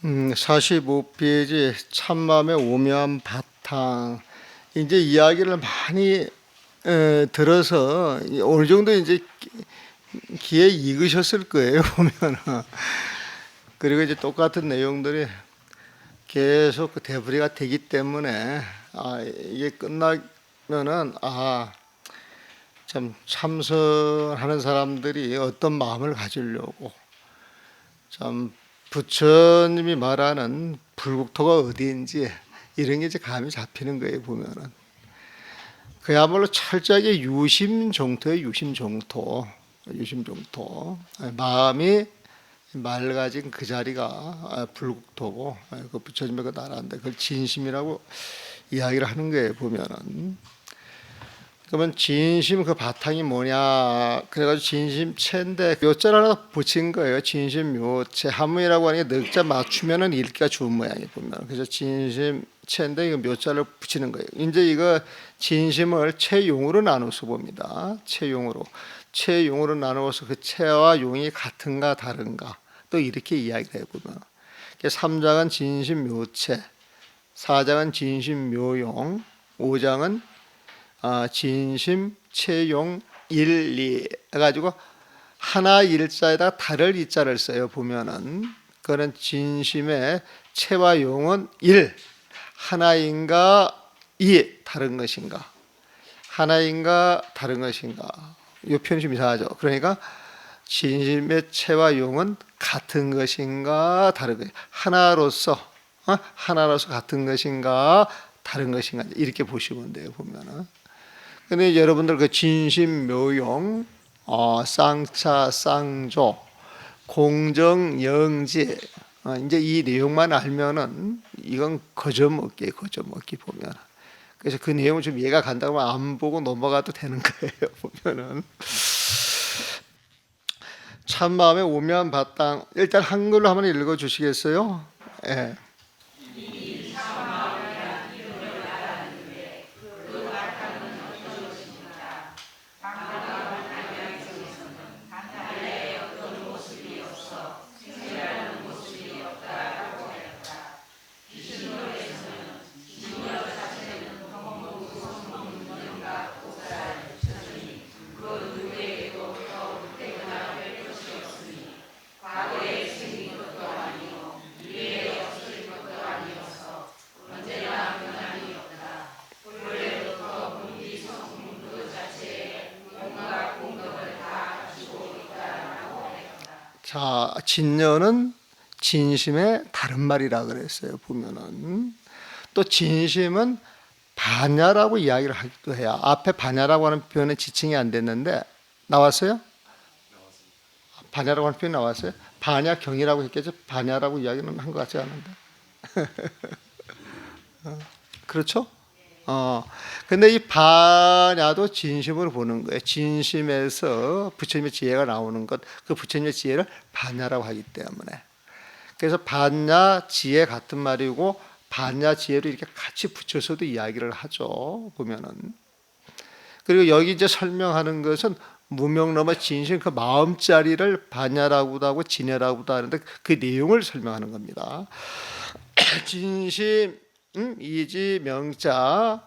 45페이지 참마음의 오묘한 바탕. 이제 이야기를 많이 들어서 어느 정도 이제 귀에 익으셨을 거예요, 보면은. 그리고 이제 똑같은 내용들이 계속 그 되풀이가 되기 때문에 이게 끝나면은 참 참선하는 사람들이 어떤 마음을 가지려고 참 부처님이 말하는 불국토가 어디인지 이런 게 이제 감이 잡히는 거예요, 보면은. 그야말로 철저하게 유심종토예요, 유심종토. 유심종토. 마음이 맑아진 그 자리가 불국토고, 그 부처님의 그 나라인데 그걸 진심이라고 이야기를 하는 거예요, 보면은. 그러면 진심 그 바탕이 뭐냐? 그래가지고 진심체인데 묘자를 하나 붙인 거예요. 진심묘체. 한문이라고 하는 게 넉자 맞추면은 읽기가 좋은 모양이 보면. 그래서 진심체인데 이거 묘자를 붙이는 거예요. 이제 이거 진심을 체용으로 나눠서 봅니다. 체용으로 나누어서 그 체와 용이 같은가 다른가 또 이렇게 이야기를 해보면. 3장은 진심묘체, 4장은 진심묘용, 5장은 진심, 체용, 일리 해가지고 하나 일자에다 다를 이자를 써요. 보면은 그거는 진심의 체와 용은 일, 하나인가 이 다른 것인가, 하나인가 다른 것인가. 이 표현이 좀 이상하죠. 그러니까 진심의 체와 용은 같은 것인가 다른 것인가, 하나로서 같은 것인가 다른 것인가 이렇게 보시면 돼요. 보면은. 근데 여러분들 그 진심묘용, 쌍차, 쌍조, 공정영지 이제 이 내용만 알면은 이건 거저먹기 보면. 그래서 그 내용을 좀 이해가 간다고 하면 안 보고 넘어가도 되는 거예요. 보면은. 참마음의 오묘한 바탕. 일단 한글로 한번 읽어주시겠어요? 예. 자, 진녀는 진심의 다른 말이라 그랬어요. 보면은 또 진심은 반야라고 이야기를 하기도 해요. 앞에 반야라고 하는 표현은 지칭이 안 됐는데 나왔어요? 반야라고 하는 표현 나왔어요? 반야경이라고 했겠죠? 반야라고 이야기는 한 것 같지 않은데. 그렇죠? 근데 이 반야도 진심으로 보는 거예요. 진심에서 부처님의 지혜가 나오는 것, 그 부처님의 지혜를 반야라고 하기 때문에. 그래서 반야 지혜 같은 말이고 반야 지혜로 이렇게 같이 붙여서도 이야기를 하죠. 보면은. 그리고 여기 이제 설명하는 것은 무명넘어 진심 그 마음자리를 반야라고도 하고 진혜라고도 하는데 그 내용을 설명하는 겁니다. 진심 이지 명자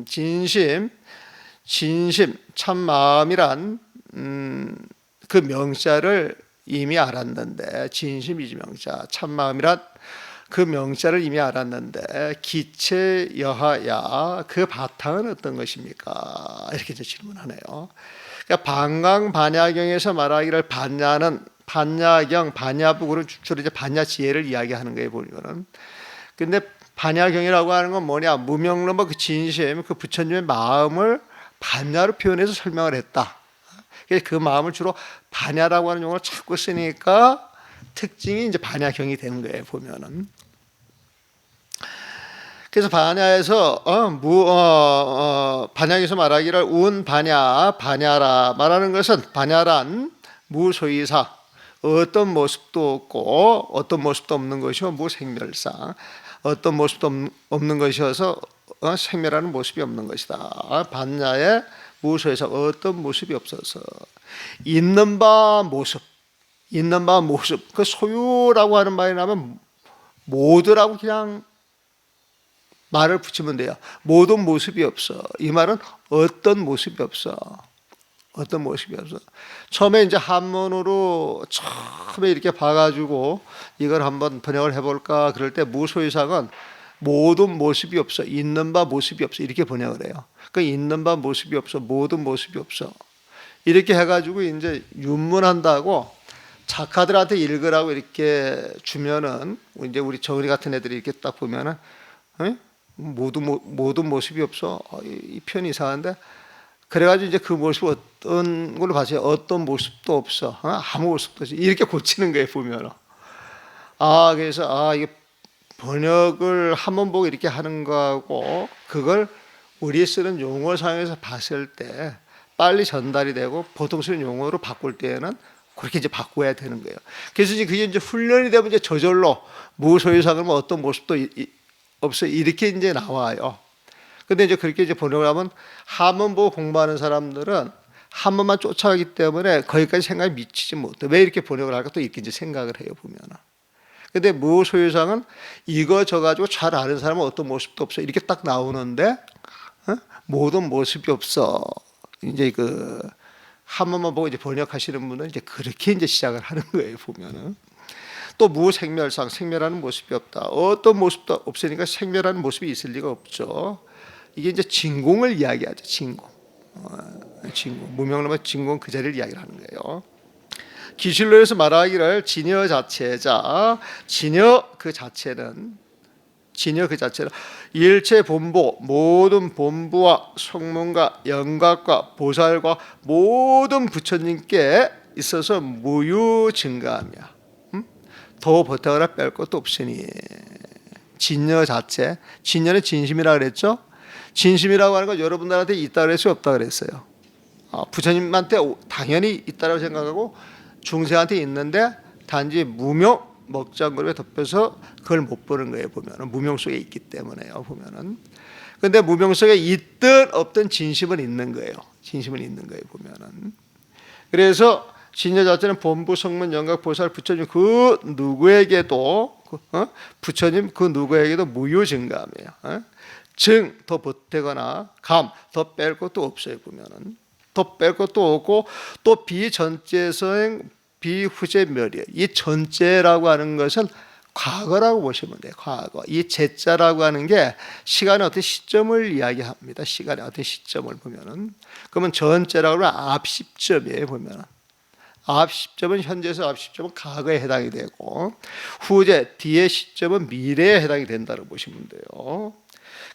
진심 참 마음이란 그 명자를 이미 알았는데 진심이지 명자 참 마음이란 그 명자를 이미 알았는데 기체 여하야 그 바탕은 어떤 것입니까? 이렇게 이제 질문하네요. 그러니까 반강 반야경에서 말하기를 반야는 반야경 반야북으로 주로 이제 반야 지혜를 이야기하는 거예요. 보면은. 근데 반야경이라고 하는 건 뭐냐? 무명넘어 그 진심, 그 부처님의 마음을 반야로 표현해서 설명을 했다. 그래서 그 마음을 주로 반야라고 하는 용어를 자꾸 쓰니까 특징이 이제 반야경이 되는 거예요. 보면은. 그래서 반야에서 반야에서 말하기를 운 반야라 말하는 것은 반야란 무소이사 어떤 모습도 없고 어떤 모습도 없는 것이요 무생멸상 어떤 모습도 없는 것이어서 생멸하는 모습이 없는 것이다. 반야의 무소에서 어떤 모습이 없어서 있는 바 모습 그 소유라고 하는 말이 나면 모두라고 그냥 말을 붙이면 돼요. 모든 모습이 없어. 이 말은 어떤 모습이 없어. 어떤 모습이 없어. 처음에 이제 한문으로 처음에 이렇게 봐가지고 이걸 한번 번역을 해볼까 그럴 때 무소유상은 모든 모습이 없어. 있는 바 모습이 없어. 이렇게 번역을 해요. 그 있는 바 모습이 없어. 모든 모습이 없어. 이렇게 해가지고 이제 윤문한다고 작가들한테 읽으라고 이렇게 주면은 이제 우리 정은이 같은 애들이 이렇게 딱 보면은 모든 모습이 없어. 이 표현이 이상한데. 그래가지고 이제 그 모습 어떤 걸로 봤어요. 어떤 모습도 없어. 아무 모습도 없어. 이렇게 고치는 거예요 보면은. 그래서 이게 번역을 한번 보고 이렇게 하는 거하고 그걸 우리 쓰는 용어상에서 봤을 때 빨리 전달이 되고 보통 쓰는 용어로 바꿀 때에는 그렇게 이제 바꿔야 되는 거예요. 그래서 이제 그게 이제 훈련이 되면 이제 저절로 무소유상은 뭐 어떤 모습도 없어 이렇게 이제 나와요. 근데 이제 그렇게 이제 번역을 하면 한문 보고 공부하는 사람들은 한문만 쫓아가기 때문에 거기까지 생각이 미치지 못해. 왜 이렇게 번역을 할까 또 이렇게 이제 생각을 해요 보면은. 근데 무소유상은 이거 저 가지고 잘 아는 사람은 어떤 모습도 없어 이렇게 딱 나오는데 모든 모습이 없어. 이제 그 한문만 보고 이제 번역하시는 분은 이제 그렇게 이제 시작을 하는 거예요 보면은. 또 무생멸상, 생멸하는 모습이 없다. 어떤 모습도 없으니까 생멸하는 모습이 있을 리가 없죠. 이게 이제 진공을 이야기하죠. 진공. 진공. 무명론의 진공 그 자리를 이야기를 하는 거예요. 기실로에서 말하기를 진여 자체자, 진여 그 자체는 일체 본보, 모든 본부와 성문과 영각과 보살과 모든 부처님께 있어서 무유증가하며 더 보태거나 뺄 것도 없으니. 진여 자체, 진여는 진심이라 그랬죠. 진심이라고 하는 건 여러분들한테 있다 그랬어요, 없다 그랬어요. 부처님한테 당연히 있다고 생각하고 중생한테 있는데 단지 무명 먹장그룹에 덮여서 그걸 못 보는 거예요 보면은. 무명 속에 있기 때문에요 보면은. 근데 무명 속에 있든 없든 진심은 있는 거예요. 진심은 있는 거예요 보면은. 그래서 진여 자체는 본부 성문 영각 보살 부처님 그 누구에게도 부처님 그 누구에게도 무유증감이에요. 증 더 보태거나 감 더 뺄 것도 없어요 보면은. 더 뺄 것도 없고 또 비전제성 비후제멸이에요. 이 전제라고 하는 것은 과거라고 보시면 돼요. 과거. 이 제자라고 하는 게 시간의 어떤 시점을 이야기합니다. 시간의 어떤 시점을 보면은. 그러면 전제라고 하면 앞 시점이에요 보면은. 앞 시점은 현재에서 앞 시점은 과거에 해당이 되고 후제 뒤의 시점은 미래에 해당이 된다고 보시면 돼요.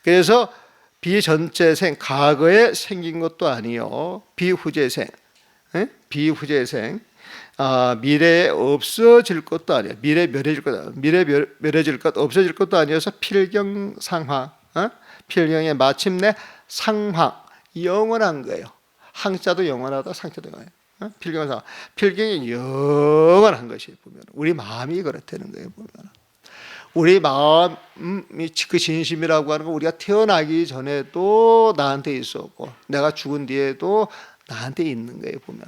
그래서 비전제생 과거에 생긴 것도 아니요 비후제생 미래에 없어질 것도 아니에요. 미래 멸해질 것 없어질 것도 아니어서 필경상황 필경의 마침내 상황 영원한 거예요. 항자도 영원하다 상자도 영원해요. 필경상 필경이 영원한 것이 보면 우리 마음이 그렇다는 거예요 보면. 우리 마음이 그 진심이라고 하는 건 우리가 태어나기 전에도 나한테 있었고 내가 죽은 뒤에도 나한테 있는 거예요 보면.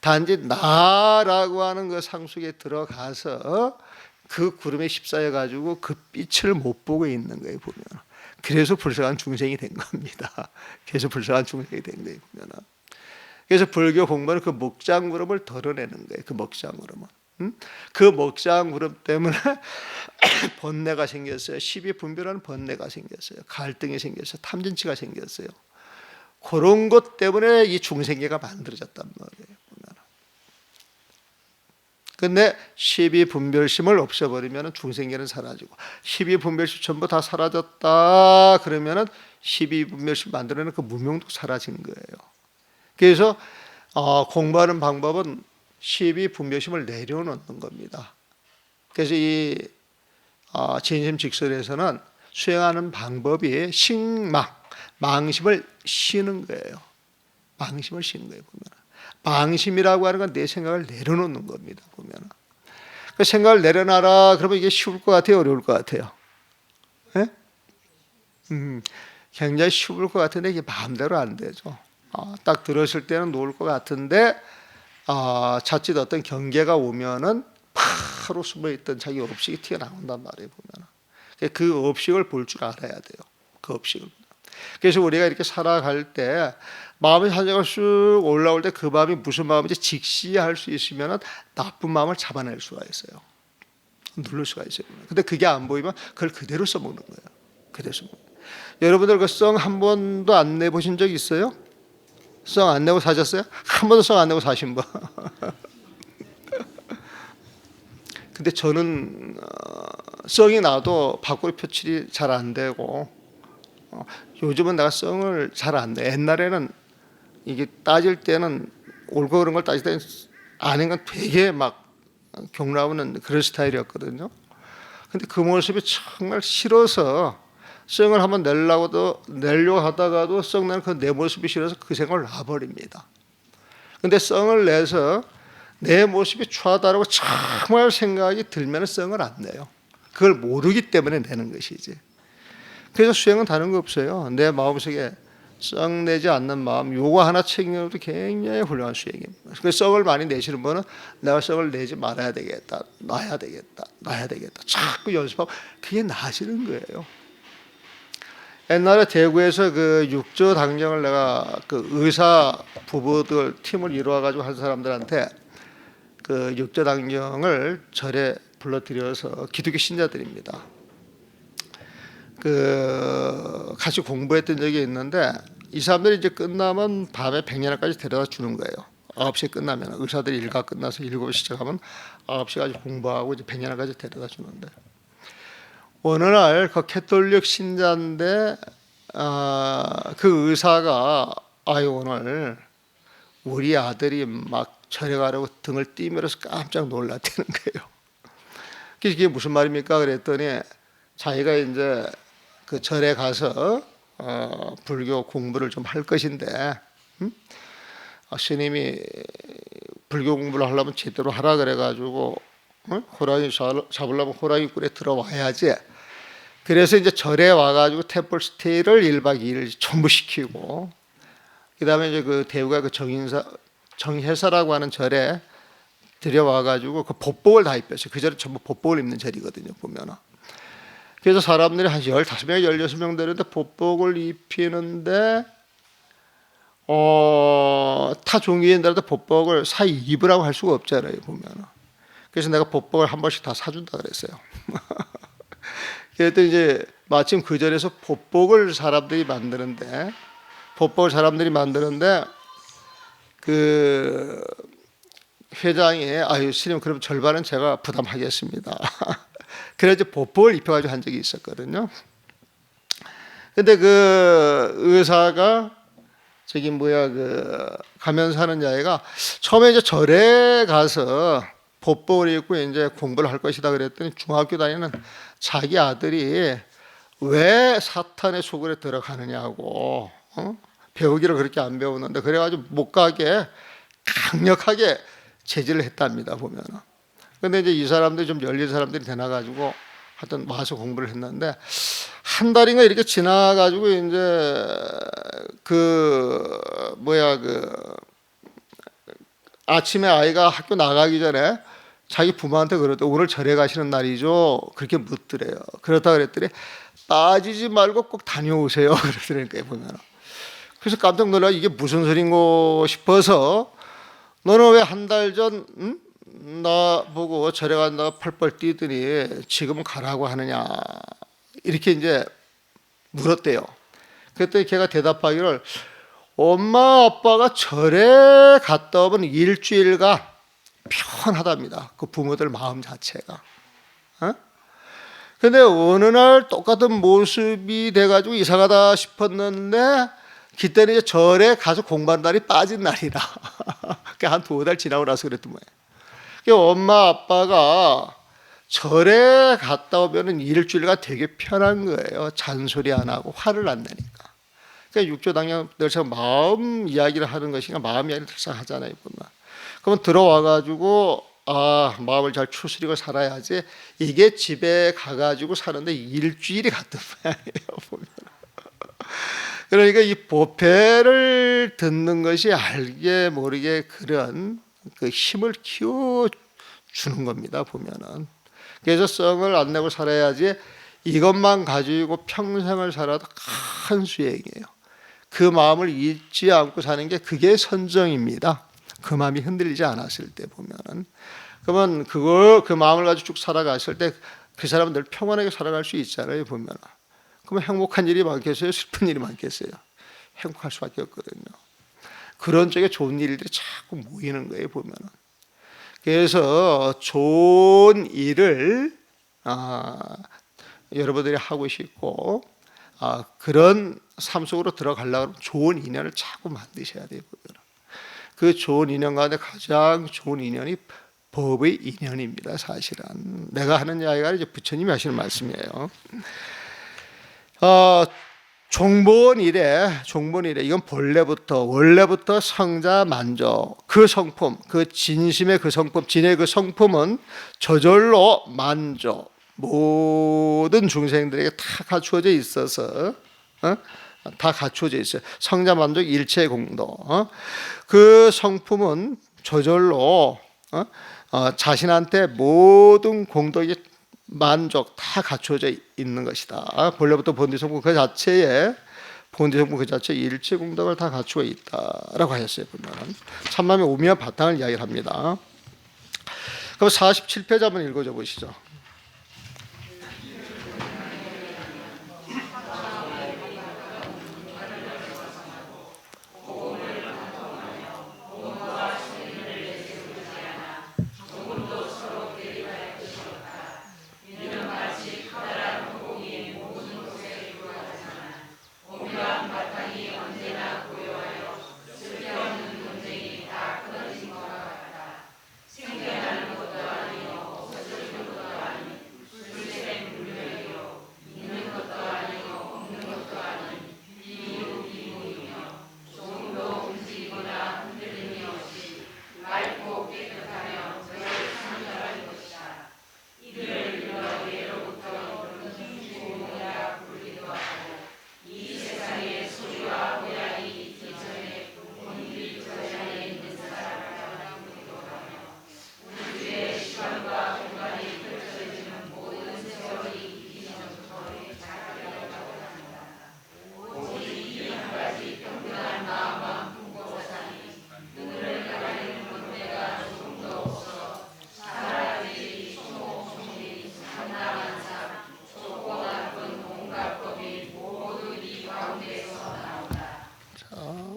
단지 나라고 하는 그 상속에 들어가서 그 구름에 휩싸여 가지고 그 빛을 못 보고 있는 거예요 보면. 그래서 불쌍한 중생이 된 겁니다. 그래서 불쌍한 중생이 된 거예요 보면. 그래서 불교 공부는 그 먹장구름을 덜어내는 거예요. 그 먹장구름은. 그 먹장구름 때문에 번뇌가 생겼어요. 시비분별하는 번뇌가 생겼어요. 갈등이 생겼어요. 탐진치가 생겼어요. 그런 것 때문에 이 중생계가 만들어졌단 말이에요. 근데 시비분별심을 없애버리면 중생계는 사라지고 시비분별심 전부 다 사라졌다 그러면 시비분별심 만들어내는 그 무명도 사라지는 거예요. 그래서 공부하는 방법은 시비분별심을 내려놓는 겁니다. 그래서 이 진심직설에서는 수행하는 방법이 식망, 망심을 쉬는 거예요. 망심을 쉬는 거예요 보면. 망심이라고 하는 건 내 생각을 내려놓는 겁니다 보면. 그 생각을 내려놔라 그러면 이게 쉬울 것 같아요, 어려울 것 같아요? 네? 굉장히 쉬울 것 같은데 이게 마음대로 안 되죠. 딱 들었을 때는 놓을 것 같은데 자칫 어떤 경계가 오면은 팍 하루 숨어있던 자기 업식이 튀어나온단 말이에요. 보면 그 업식을 볼 줄 알아야 돼요. 그 업식을. 그래서 우리가 이렇게 살아갈 때 마음의 산적을 쑥 올라올 때 그 마음이 무슨 마음인지 직시할 수 있으면 나쁜 마음을 잡아낼 수가 있어요. 누를 수가 있어요. 근데 그게 안 보이면 그걸 그대로 써먹는 거예요. 그대로 써먹는 거예요. 여러분들 그 성 한 번도 안 내보신 적 있어요? 성 안 내고 사셨어요? 한 번도 성 안 내고 사신 분? 근데 저는 성이 나도 밖으로 표출이 잘 안 되고 요즘은 내가 성을 잘 안 내. 옛날에는 이게 따질 때는 옳고 그런 걸 따질 때는 아는 건 되게 막 경나오는 그런 스타일이었거든요. 근데 그 모습이 정말 싫어서 성을 한번 내려고 하다가도 성 내는 그 내 모습이 싫어서 그 생각을 놔버립니다. 근데 성을 내서 내 모습이 추하다라고 정말 생각이 들면 성을 안 내요. 그걸 모르기 때문에 내는 것이지. 그래서 수행은 다른 거 없어요. 내 마음속에 썩 내지 않는 마음, 요거 하나 챙기는 것도 굉장히 훌륭한 수행입니다. 그 썩을 많이 내시는 분은 내가 썩을 내지 말아야 되겠다, 놔야 되겠다, 자꾸 연습하고 그게 나아지는 거예요. 옛날에 대구에서 그 육조 당정을 내가 그 의사 부부들 팀을 이루어 가지고 한 사람들한테 그 육조 당정을 절에 불러들여서 기독교 신자들입니다. 그 같이 공부했던 적이 있는데 이 사람들이 이제 끝나면 밤에 백년까지 데려다 주는 거예요. 9시에 끝나면 의사들이 일과 끝나서 7시 시작하면 9시까지 공부하고 이제 백년까지 데려다 주는데 어느 날 그 캐톨릭 신자인데 그 의사가 오늘 우리 아들이 막 절에 가려고 등을 띠면서 깜짝 놀랐다는 거예요. 그게 무슨 말입니까? 그랬더니 자기가 이제 그 절에 가서 불교 공부를 좀 할 것인데 스님이 불교 공부를 하려면 제대로 하라 그래가지고 호랑이 잡으려면 호랑이 꿀에 들어와야지. 그래서 이제 절에 와가지고 템플 스테이를 1박 2일 전부 시키고 그다음에 이제 그 대구가 그 정혜사라고 하는 절에 들여와가지고 그 법복을 다 입혔어요. 그 절에 전부 법복을 입는 절이거든요. 보면은. 그래서 사람들이 한 15명, 16명 되는데 법복을 입히는데 타 종교인들한테 법복을 입으라고 할 수가 없잖아요. 보면은. 그래서 내가 법복을 한 번씩 다 사준다 그랬어요. 그랬더니 이제 마침 그 절에서 법복을 사람들이 만드는데 그 회장이 스님 그럼 절반은 제가 부담하겠습니다. 그래서 법복을 입혀가지고 한 적이 있었거든요. 근데 그 의사가 가면서 하는 자애가 처음에 이제 절에 가서 법복을 입고 이제 공부를 할 것이다 그랬더니 중학교 다니는 자기 아들이 왜 사탄의 속으로 들어가느냐고 배우기를 그렇게 안 배우는데 그래가지고 못 가게 강력하게 제지를 했답니다. 보면은. 근데 이제 이 사람들이 좀 열린 사람들이 되나가지고 하여튼 와서 공부를 했는데 한 달인가 이렇게 지나가지고 이제 아침에 아이가 학교 나가기 전에 자기 부모한테 그러더니 오늘 절에 가시는 날이죠. 그렇게 묻더래요. 그렇다 그랬더니 빠지지 말고 꼭 다녀오세요. 그러더라니까요. 보면. 그래서 깜짝 놀라 이게 무슨 소린고 싶어서 너는 왜 한 달 전 나보고 절에 간다고 펄펄 뛰더니 지금은 가라고 하느냐 이렇게 이제 물었대요. 그랬더니 걔가 대답하기를 엄마 아빠가 절에 갔다 오면 일주일간 편하답니다. 그 부모들 마음 자체가. 근데 어느 날 똑같은 모습이 돼가지고 이상하다 싶었는데 그때는 이제 절에 가서 공부한 날이 빠진 날이라. 한 2달 지나고 나서 그랬던 거예요. 엄마 아빠가 절에 갔다 오면 일주일간 되게 편한 거예요. 잔소리 안 하고 화를 안 내니까. 그러니까 육조당연 늘 마음 이야기를 하는 것이니까 마음 이야기를 항상 하잖아요. 보면. 그러면 들어와가지고 마음을 잘 추스리고 살아야지. 이게 집에 가가지고 사는데 일주일이 갔던 모양이에요. 보면. 그러니까 이 보패를 듣는 것이 알게 모르게 그런 그 힘을 키워 주는 겁니다. 보면은. 그래서 성을 안 내고 살아야지 이것만 가지고 평생을 살아도 큰 수행이에요. 그 마음을 잊지 않고 사는 게 그게 선정입니다. 그 마음이 흔들리지 않았을 때 보면은. 그러면 그 마음을 가지고 쭉 살아갔을 때 그 사람은 늘 평안하게 살아갈 수 있잖아요. 보면은. 그러면 행복한 일이 많겠어요? 슬픈 일이 많겠어요? 행복할 수밖에 없거든요. 그런 쪽에 좋은 일들이 자꾸 모이는 거예요. 보면은. 그래서 좋은 일을 여러분들이 하고 싶고 그런 삶 속으로 들어가려면 좋은 인연을 자꾸 만드셔야 돼요. 그 좋은 인연 가운데 가장 좋은 인연이 법의 인연입니다. 사실은 내가 하는 이야기가 이제 부처님이 하시는 말씀이에요. 종본 이래 이건 원래부터 성자 만족 그 성품, 그 진심의 그 성품, 진의 그 성품은 저절로 만족 모든 중생들에게 다 갖추어져 있어서 다 갖추어져 있어요. 성자 만족 일체 공도. 그 성품은 저절로 자신한테 모든 공덕이 만족 다 갖추어져 있는 것이다. 본래부터 본디성분 그 자체에 일체 공덕을 다 갖추어 있다라고 하였어요. 보면 참남의 오미와 바탕을 이야기를 합니다. 그럼 47페이지 한번 읽어줘 보시죠.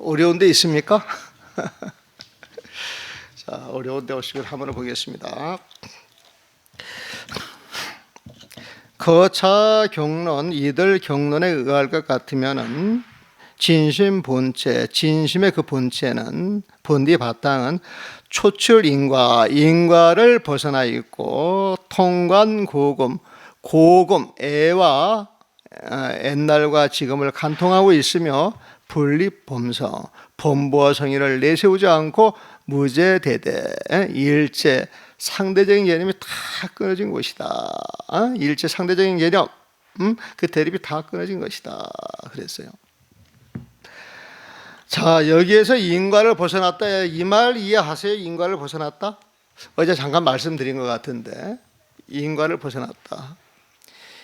어려운 데 있습니까? 자, 어려운 데 오시면 한번 보겠습니다. 거차 경론, 이들 경론에 의할 것 같으면은 진심 본체, 진심의 그 본체는 본디 바탕은 초출 인과를 벗어나 있고 통관 고금, 애와 옛날과 지금을 간통하고 있으며 분립 범성, 범부와 성의를 내세우지 않고 무제대대, 일체 상대적인 개념이 다 끊어진 것이다. 일체 상대적인 개념, 그 대립이 다 끊어진 것이다. 그랬어요. 자, 여기에서 인과를 벗어났다. 이 말 이해하세요? 인과를 벗어났다? 어제 잠깐 말씀드린 것 같은데 인과를 벗어났다.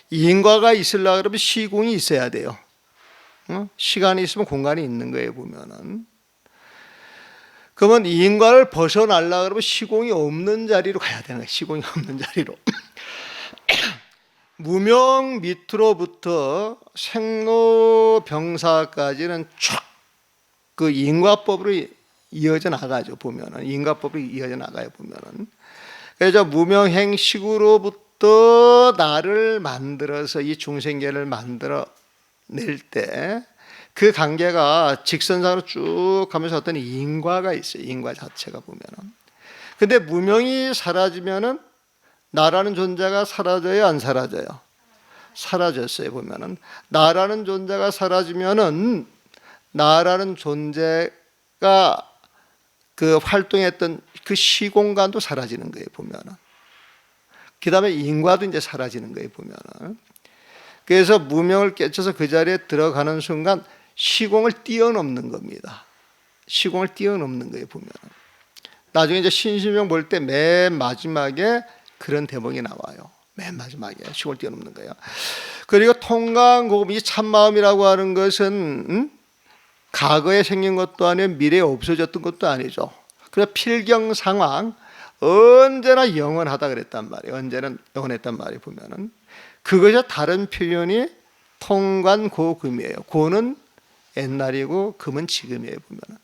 인과가 있으려고 그러면 시공이 있어야 돼요. 시간이 있으면 공간이 있는 거예요. 보면은. 그러면 인과를 벗어나려고 그러면 시공이 없는 자리로 가야 되는 거예요. 시공이 없는 자리로. 무명 밑으로부터 생로병사까지는 쫙 그 인과법으로 이어져 나가죠. 보면은 인과법으로 이어져 나가요. 보면은. 그래서 무명행식으로부터 나를 만들어서 이 중생계를 만들어 낼 때 그 관계가 직선상으로 쭉 가면서 어떤 인과가 있어요. 인과 자체가 보면은. 근데 무명이 사라지면은 나라는 존재가 사라져요, 안 사라져요? 사라졌어요. 보면은 나라는 존재가 사라지면은 나라는 존재가 그 활동했던 그 시공간도 사라지는 거예요. 보면은. 그다음에 인과도 이제 사라지는 거예요. 보면은. 그래서 무명을 깨쳐서 그 자리에 들어가는 순간 시공을 뛰어넘는 겁니다. 시공을 뛰어넘는 거예요. 보면 나중에 이제 신심명 볼 때 맨 마지막에 그런 대목이 나와요. 맨 마지막에 시골 뛰어넘는 거예요. 그리고 통강고금, 이 참마음이라고 하는 것은 과거에 생긴 것도 아니고 미래에 없어졌던 것도 아니죠. 그래서 필경 상황 언제나 영원하다 그랬단 말이에요. 언제나 영원했단 말이에요. 보면은 그것이 다른 표현이 통관고금이에요. 고는 옛날이고 금은 지금이에요. 보면은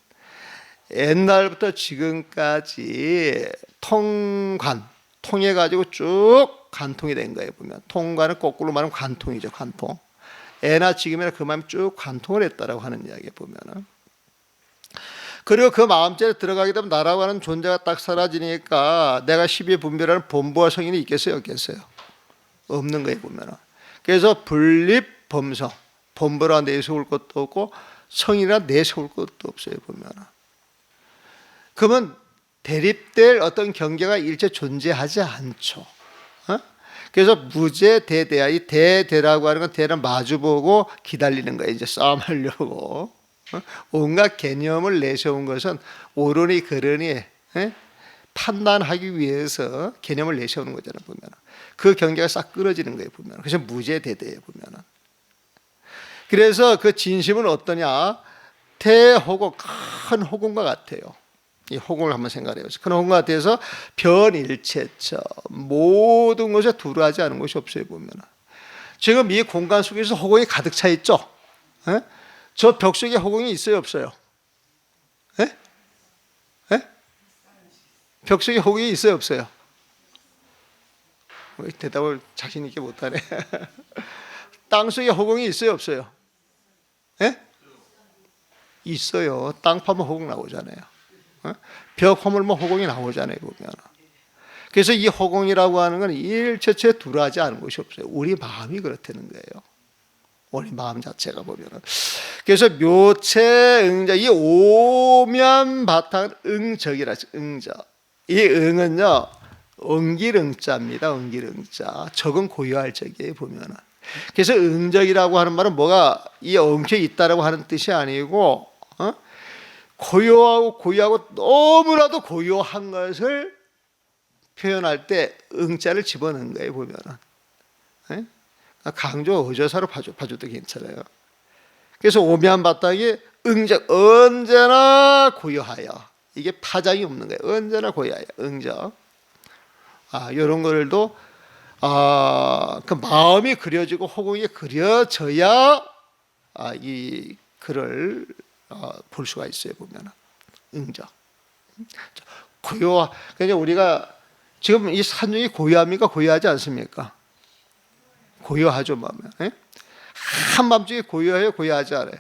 옛날부터 지금까지 통관 통해 가지고 쭉 관통이 된 거예요. 보면 통관은 거꾸로 말하면 관통이죠. 관통. 애나 지금이나 그 마음이 쭉 관통을 했다라고 하는 이야기 보면은. 그리고 그 마음자리에 들어가게 되면 나라고 하는 존재가 딱 사라지니까 내가 십이 분별하는 본부와 성인이 있겠어요, 없겠어요? 없는 거예요, 보면은. 그래서 분립 범성, 본부라 내세울 것도 없고 성이라 내세울 것도 없어요, 보면은. 그러면 대립될 어떤 경계가 일체 존재하지 않죠. 그래서 무제대대야. 이 대대라고 하는 건 대를 마주보고 기다리는 거예요. 이제 싸움하려고. 온갖 개념을 내세운 것은 옳으니 그르니 판단하기 위해서 개념을 내세우는 거잖아요. 보면 그 경계가 싹 끊어지는 거예요. 보면 그래서 무제대대예요. 보면 그래서 그 진심은 어떠냐? 대호공, 큰 호공과 같아요. 이 호공을 한번 생각해 보세요. 큰 호공과 같아서 변일체처 모든 것에 두루하지 않은 것이 없어요. 보면 지금 이 공간 속에서 호공이 가득 차 있죠. 저 벽 속에 호공이 있어요, 없어요? 벽 속에 호공이 있어요, 없어요? 대답을 자신 있게 못하네. 땅 속에 호공이 있어요, 없어요? 있어요. 땅 파면 호공 나오잖아요. 벽 허물면 호공이 나오잖아요. 보면. 그래서 이 호공이라고 하는 건 일체체 두루하지 않은 것이 없어요. 우리 마음이 그렇다는 거예요. 우리 마음 자체가 보면은. 그래서 묘체 응자, 이 오면 바탕 응적이라 응적. 이 응은요 응길응자입니다. 응길응자. 적은 고유할 적이에요. 보면은. 그래서 응적이라고 하는 말은 뭐가 이 엉켜 있다라고 하는 뜻이 아니고 고요하고 너무나도 고요한 것을 표현할 때 응자를 집어넣은 거예요. 보면은. 강조 어조사로 봐줘도 괜찮아요. 그래서 오묘한 바탕이 응적, 언제나 고요하여. 이게 파장이 없는 거예요. 언제나 고요하여. 응적. 이런 것들도 그 마음이 그려지고 호공이 그려져야 이 글을 볼 수가 있어요. 보면 응적. 고요. 그러니까 우리가 지금 이 산중이 고요합니까? 고요하지 않습니까? 고요하죠, 마음에. 한밤중에 고요해요, 고요하지 않아요?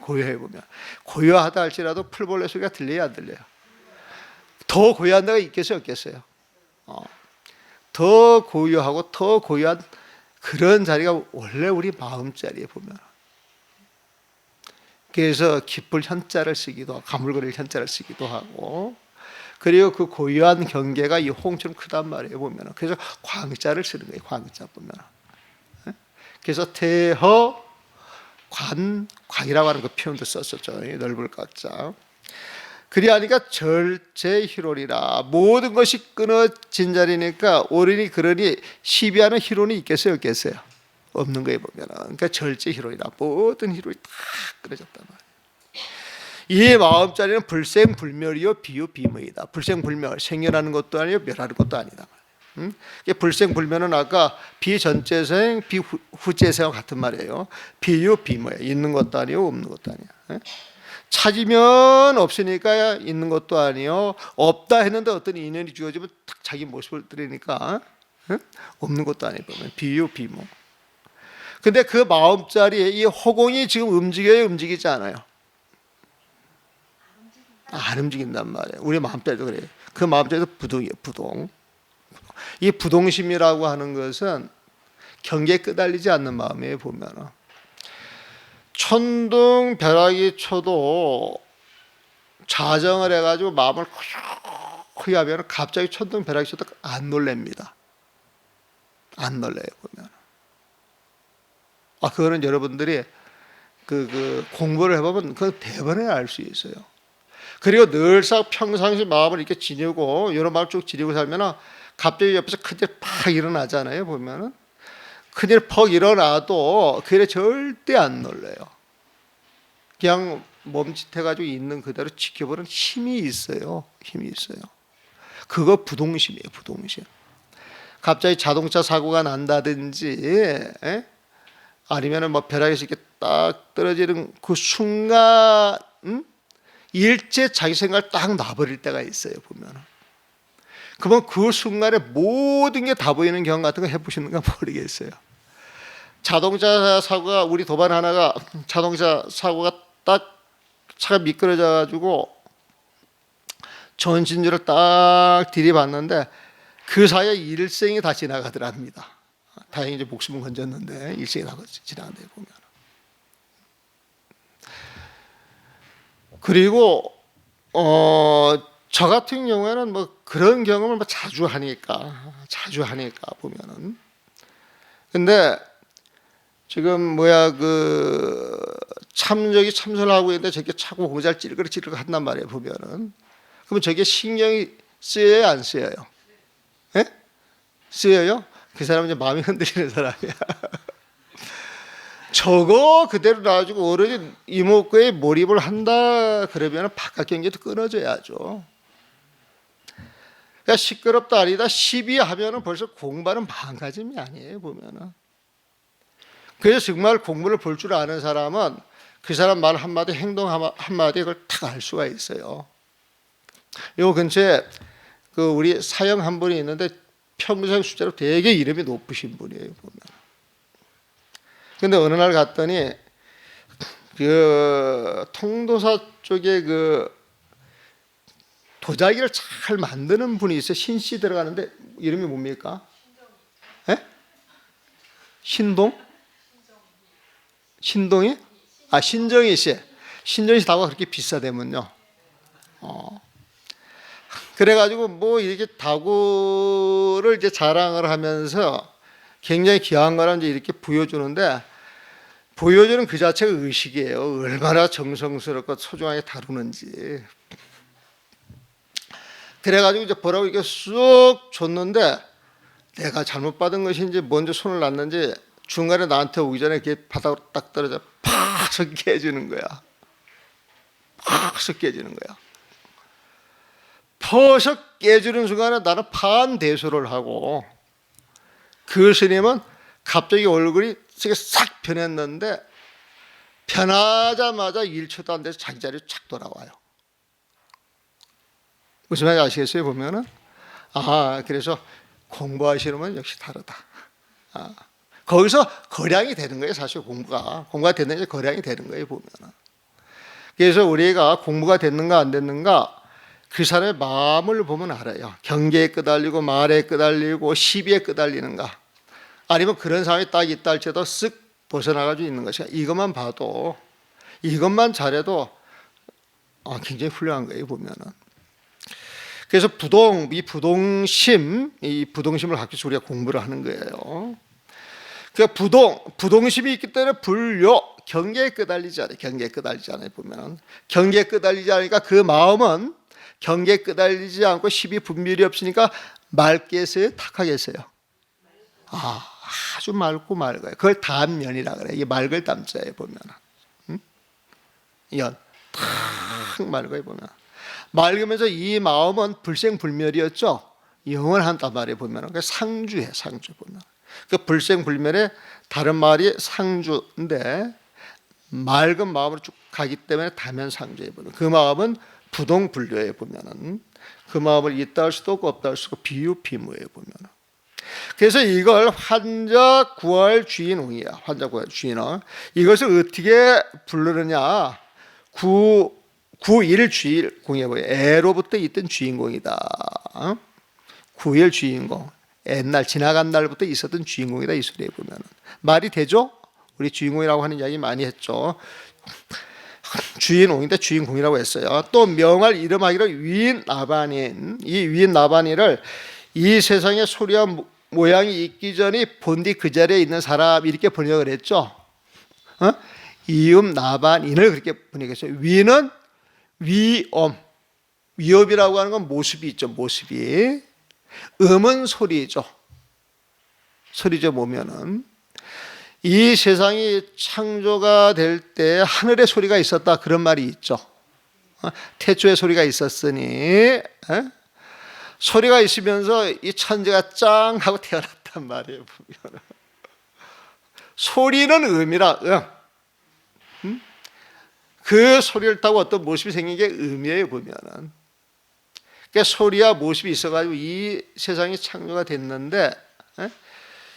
고요해 보면 고요하다 할지라도 풀벌레 소리가 들려야 안 들려요? 더 고요한 데가 있겠어요, 없겠어요? 더 고요하고 더 고요한 그런 자리가 원래 우리 마음자리에 보면. 그래서 기쁠 현자를 쓰기도 하고 가물거릴 현자를 쓰기도 하고 그리고 그 고유한 경계가 이 홍처럼 크단 말이에요. 보면 그래서 광자를 쓰는 거예요. 광자 보면. 그래서 태허 광이라고 하는 그 표현도 썼었죠. 넓을 각자. 그리하니까 절제희론이라 모든 것이 끊어진 자리니까 오르니 그러니 시비하는 희론이 있겠어요, 없겠어요? 없는 거에 보면 그러니까 절제희론이라 모든 희론이 다 끊어졌단 말이에요. 이 마음자리는 불생불멸이요 비유비무이다. 불생불멸, 생겨나는 것도 아니요 멸하는 것도 아니다. 불생불멸은 아까 비전체생 비후체생과 같은 말이에요. 비유비무예요. 있는 것도 아니요 없는 것도 아니야. 찾으면 없으니까 있는 것도 아니요 없다 했는데 어떤 인연이 주어지면 딱 자기 모습을 드리니까 없는 것도 아니고 비유비무. 근데 그 마음자리에 이 허공이 지금 움직여요, 움직이지 않아요? 안 움직인단 말이에요. 우리 마음자리도 그래요. 그 마음자리도 부동이에요, 부동. 이 부동심이라고 하는 것은 경계에 끄달리지 않는 마음이에요, 보면은. 천둥 벼락이 쳐도 자정을 해가지고 마음을 고요히 하면 갑자기 천둥 벼락이 쳐도 안 놀랍니다. 안 놀래요, 보면. 그거는 여러분들이 그 공부를 해보면 그 대번에 알 수 있어요. 그리고 늘상 평상시 마음을 이렇게 지니고 이런 마음을 쭉 지니고 살면은 갑자기 옆에서 큰일 팍 일어나잖아요. 보면은 큰일 퍽 일어나도 그 일에 절대 안 놀래요. 그냥 멈칫해가지고 있는 그대로 지켜보는 힘이 있어요. 힘이 있어요. 그거 부동심이에요. 부동심. 갑자기 자동차 사고가 난다든지 아니면은 뭐 벼락에서 이렇게 딱 떨어지는 그 순간 일제 자기 생각을 딱 놔버릴 때가 있어요. 보면은. 그러면 그 순간에 모든 게 다 보이는 경험 같은 거 해보시는가 모르겠어요. 자동차 사고가 우리 도반 하나가 자동차 사고가 딱 차가 미끄러져 가지고 전신주를 딱 들이받는데 그 사이에 일생이 다 지나가더랍니다. 다행히 이제 목숨은 건졌는데 일생이 다 지나간다 보면. 그리고 저 같은 경우에는 뭐 그런 경험을 뭐 자주 하니까 보면은. 근데 지금 그 참선을 하고 있는데 저게 자꾸 공자를 찌르거리 한단 말이에요. 보면은. 그러면 저게 신경이 쓰여요, 안 쓰여요? 예? 쓰여요? 그 사람은 이제 마음이 흔들리는 사람이야. 저거 그대로 놔가지고 어른이 이목구에 몰입을 한다 그러면 바깥 경계도 끊어져야죠. 그러니까 시끄럽다 아니다 시비하면은 벌써 공부하는 마음가짐이 아니에요. 보면은. 그래서 정말 공부를 볼 줄 아는 사람은 그 사람 말 한마디 행동 한마디 그걸 다 알 수가 있어요. 요 근처에 그 우리 사형 한 분이 있는데 평생 숫자로 되게 이름이 높으신 분이에요. 보면. 근데 어느 날 갔더니 그 통도사 쪽에 그 도자기를 잘 만드는 분이 있어요. 신씨 들어가는데 이름이 뭡니까? 예? 신동? 신동이? 아, 신정희 씨. 신정희 씨 다구가 그렇게 비싸대면요. 그래가지고 뭐 이렇게 다구를 이제 자랑을 하면서 굉장히 귀한 거라 이제 이렇게 보여주는데 보여주는 그 자체가 의식이에요. 얼마나 정성스럽고 소중하게 다루는지. 그래가지고 이제 보라고 이렇게 쑥 줬는데 내가 잘못 받은 것인지 먼저 손을 놨는지 중간에 나한테 오기 전에 이렇게 바닥으로 딱 떨어져 팍 깨지는 거야. 팍 깨지는 거야. 퍼석 깨지는 순간에 나는 판대소를 하고 그 스님은 갑자기 얼굴이 싹 변했는데 변하자마자 1초도 안 돼서 자기 자리로 착 돌아와요. 무슨 말인지 아시겠어요? 보면은 그래서 공부하시는 분 역시 다르다. 거기서 거량이 되는 거예요. 사실 공부가 됐는지 거량이 되는 거예요. 보면은. 그래서 우리가 공부가 됐는가 안 됐는가 그 사람의 마음을 보면 알아요. 경계에 끄달리고 말에 끄달리고 시비에 끄달리는가 아니면 그런 상황이 딱 있다 할지라도 쓱 벗어나가지고 있는 것이야. 이것만 봐도 이것만 잘해도 굉장히 훌륭한 거예요. 보면은. 그래서 이 부동심을 갖기 위해서 우리가 공부를 하는 거예요. 그러니까 부동심이 있기 때문에 불요 경계에 끄달리지 않아요. 경계에 끄달리지 않아요. 보면은 경계에 끄달리지 않으니까 그 마음은 경계에 끄달리지 않고 시비 분별이 없으니까 맑겠어요? 탁하겠어요? 아주 맑고 맑아요. 그걸 담면이라 그래요. 이게 맑을 담자에 보면은 연 탁 맑아요. 보면 맑으면서 이 마음은 불생불멸이었죠. 영원한단 말이에요. 보면은 상주해. 상주 보면 그 불생불멸의 다른 말이 상주인데 맑은 마음으로 쭉 가기 때문에 다면상주에 보면 그 마음은 부동불료에 보면은 그 마음을 있다 할 수도 없고 없다 할 수도 없고 비유비무에 보면은. 그래서 이걸 환자 구할 주인공이야. 환자 구할 주인공. 이것을 어떻게 부르느냐? 구일 주인공이야. 애로부터 있던 주인공이다. 구일 주인공. 옛날 지나간 날부터 있었던 주인공이다. 이 소리에 보면은 말이 되죠? 우리 주인공이라고 하는 이야기 많이 했죠. 주인공인데 주인공이라고 했어요. 또 명할 이름하기를 위인 나반인. 이 위인 나반이를 이 세상에 소리와 모양이 있기 전에 본디 그 자리에 있는 사람 이렇게 번역을 했죠. 이음 나반인을 그렇게 번역했어요. 위는 위엄, 위협이라고 하는 건 모습이 있죠. 모습이. 음은 소리죠. 소리죠. 보면은 이 세상이 창조가 될 때 하늘의 소리가 있었다, 그런 말이 있죠. 태초에 소리가 있었으니 소리가 있으면서 이 천지가 짱 하고 태어났단 말이에요. 보면 소리는 음이라. 그 소리를 타고 어떤 모습이 생긴 게 음이에요. 보면은 그러니까 소리와 모습이 있어가지고 이 세상이 창조가 됐는데,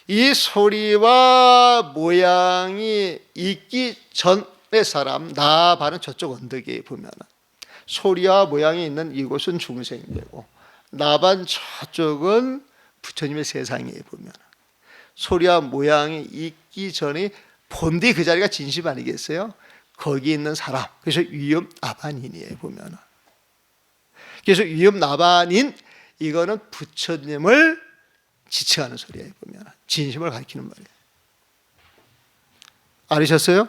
이 소리와 모양이 있기 전의 사람, 나바는 저쪽 언덕에 보면은 소리와 모양이 있는 이곳은 중생되고, 나반 저쪽은 부처님의 세상에 보면 소리와 모양이 있기 전에 본디 그 자리가 진심 아니겠어요? 거기 있는 사람. 그래서 위엄나반인이에요. 보면. 그래서 위엄나반인, 이거는 부처님을 지칭하는 소리예요. 보면 진심을 가리키는 말이에요. 알으셨어요?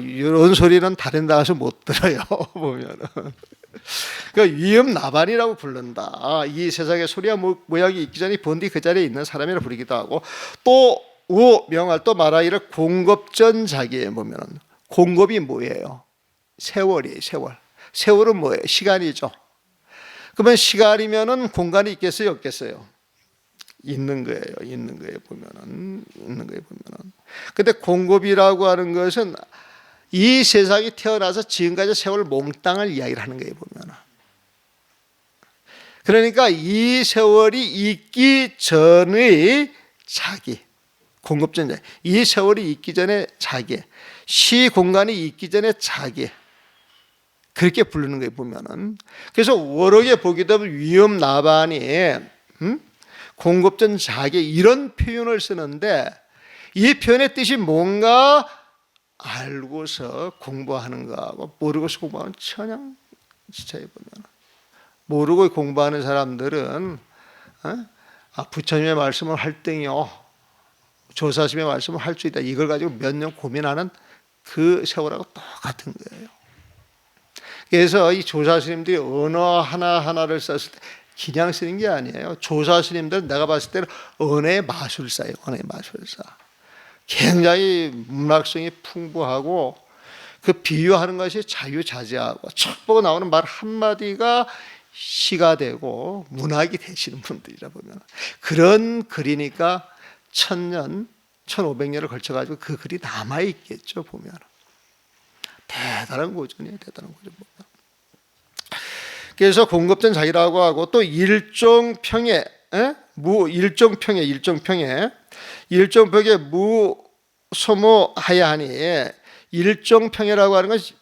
이런 소리는 다른 데 가서 못 들어요. 보면은. 그러니까 위엄나반이라고 부른다. 이 세상에 소리와 모양이 있기 전에 본디 그 자리에 있는 사람이라 부르기도 하고, 또 명할 또 말하기를 공겁전 자기에 보면은, 공겁이 뭐예요? 세월이에요. 세월. 세월은 뭐예요? 시간이죠. 그러면 시간이면은 공간이 있겠어요? 없겠어요? 있는 거예요. 있는 거예요. 보면은 있는 거예요. 보면은. 근데 공겁이라고 하는 것은 이 세상이 태어나서 지금까지 세월 몽땅을 이야기를 하는 거예요. 보면은. 그러니까 이 세월이 있기 전의 자기, 공급전자. 이 세월이 있기 전에 자기, 시 공간이 있기 전에 자기, 그렇게 부르는 거예요. 보면은. 그래서 워럭에 보기도 하면 위엄나반이 공급전 자기, 이런 표현을 쓰는데, 이 표현의 뜻이 뭔가 알고서 공부하는 거하고 모르고서 공부하는 천양 차이. 보면 모르고 공부하는 사람들은 부처님의 말씀을 할 땡이요, 조사심의 말씀을 할 수 있다, 이걸 가지고 몇 년 고민하는 그 세월하고 똑같은 거예요. 그래서 이 조사스님들이 언어 하나하나를 썼을 때 그냥 쓰는 게 아니에요. 조사스님들은 내가 봤을 때는 언어의 마술사예요. 언어의 마술사. 굉장히 문학성이 풍부하고, 그 비유하는 것이 자유자재하고 척 보고 나오는 말 한마디가 시가 되고 문학이 되시는 분들이라. 보면 그런 글이니까 1000년, 1500년을 걸쳐가지고 그 글이 남아있겠죠. 보면 대단한 고전이에요. 대단한 고전. 그래서 공급전 자기라고 하고, 또 일종평에 일종평에 무소모하야 하니, 일종평이라고 하는 것이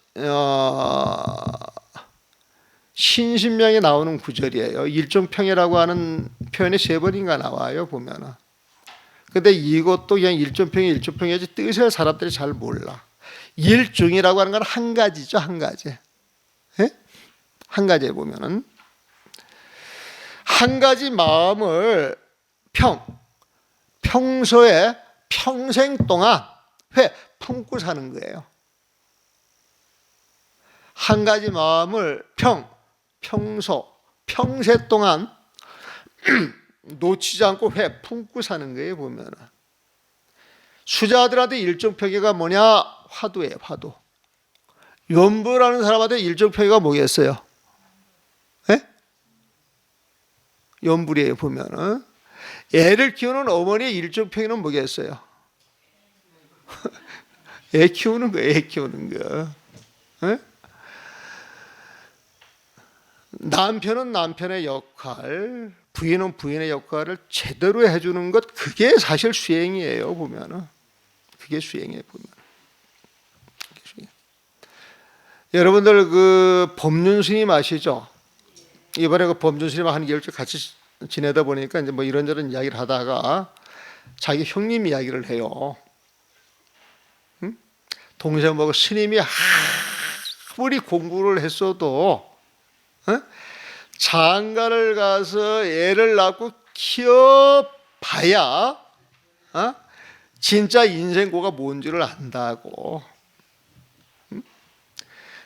신신명에 나오는 구절이에요. 일종평이라고 하는 표현이 3번인가 나와요. 보면은. 근데 이것도 그냥 일종평이지 뜻을 사람들이 잘 몰라. 일중이라고 하는 건 한 가지죠. 한 가지. 한 가지에 보면은 한 가지 마음을 평소에 평생 동안 품고 사는 거예요. 한 가지 마음을 평생 동안 놓치지 않고 품고 사는 거예요. 보면은 수자들한테 일종평이가 뭐냐? 화두예요. 화두. 연부라는 사람한테 일종평이가 뭐겠어요? 연불이에요. 보면은 애를 키우는 어머니의 일종평이는 뭐겠어요? 애 키우는 거예요. 애 키우는 거. 남편은 남편의 역할, 부인은 부인의 역할을 제대로 해주는 것, 그게 사실 수행이에요. 보면은 그게 수행이에요. 보면 여러분들 그 법륜 스님 아시죠? 이번에 그 법륜 스님 한 일주일 같이 지내다 보니까 이제 뭐 이런저런 이야기를 하다가 자기 형님 이야기를 해요. 동생 보고 스님이 아무리 공부를 했어도 장가를 가서 애를 낳고 키워봐야 진짜 인생고가 뭔지를 안다고.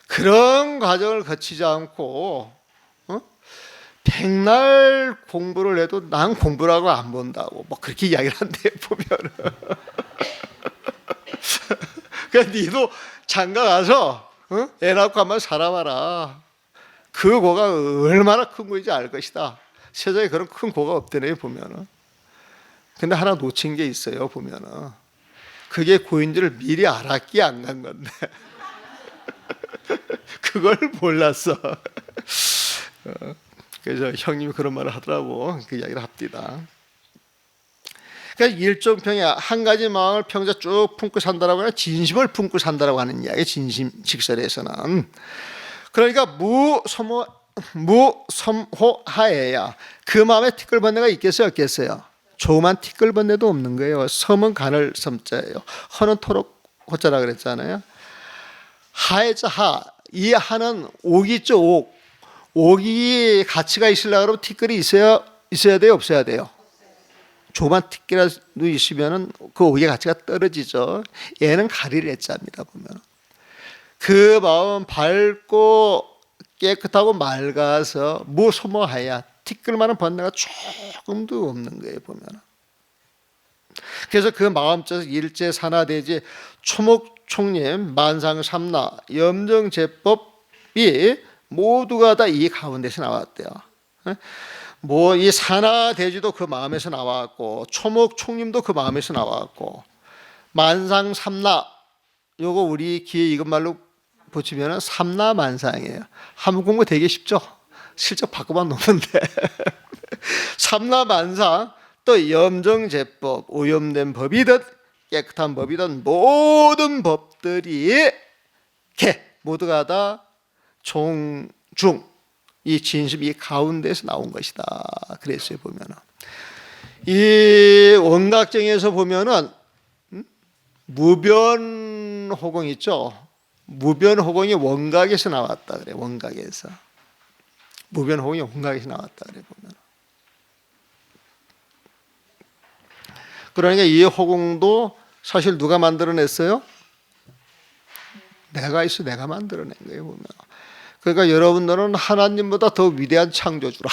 그런 과정을 거치지 않고 백날 공부를 해도 난 공부라고 안 본다고 뭐 그렇게 이야기를 한대 보면은 그러니까 니도 장가 가서 애 낳고 한번 살아봐라. 그 고가 얼마나 큰 고인지 알 것이다. 세상에 그런 큰 고가 없더네 보면은. 근데 하나 놓친 게 있어요 보면은. 그게 고인지를 미리 알았기에 안 간 건데 그걸 몰랐어. 그래서 형님이 그런 말을 하더라고. 그 이야기를 합디다. 그러니까 일종평에 한 가지 마음을 평생 쭉 품고 산다라고 하면 진심을 품고 산다라고 하는 이야기. 진심 직설에서는. 그러니까 무섬호하에야 그 마음에 티끌번뇌가 있겠어요 없겠어요? 조만 티끌번뇌도 없는 거예요. 섬은 간을 섬자예요. 허는 토록 호자라 그랬잖아요. 하에자 하. 이 하는 옥이죠 옥. 옥이 가치가 있으려고 그러면 티끌이 있어야 돼요 없어야 돼요? 조만 티끌이라도 있으면 그 옥의 가치가 떨어지죠. 얘는 가리를 했자입니다 보면. 그 마음 밝고 깨끗하고 맑아서 무소모하야 티끌만한 번뇌가 조금도 없는 거예요 보면. 그래서 그 마음자에서 일제산화대지 초목총림 만상삼나 염정제법이 모두가 다 이 가운데서 나왔대요. 뭐 이 산화대지도 그 마음에서 나왔고 초목총림도 그 마음에서 나왔고 만상삼나 요거 우리 귀에 익은 말로 붙이면 삼라만상이에요. 한문 공부 되게 쉽죠? 실적 바꿔만 놓는데 삼라만상 또 염정제법 오염된 법이든 깨끗한 법이든 모든 법들이 모두가 다 종중 이 진심 이 가운데서 나온 것이다. 그랬어요 보면은. 이 원각정에서 보면은 무변호공 있죠. 무변호공이 원각에서 나왔다 그래. 원각에서 무변호공이 원각에서 나왔다 그래 보면. 그러니까 이 호공도 사실 누가 만들어냈어요? 내가 있어 내가 만들어낸 거예요 보면. 그러니까 여러분들은 하나님보다 더 위대한 창조주라.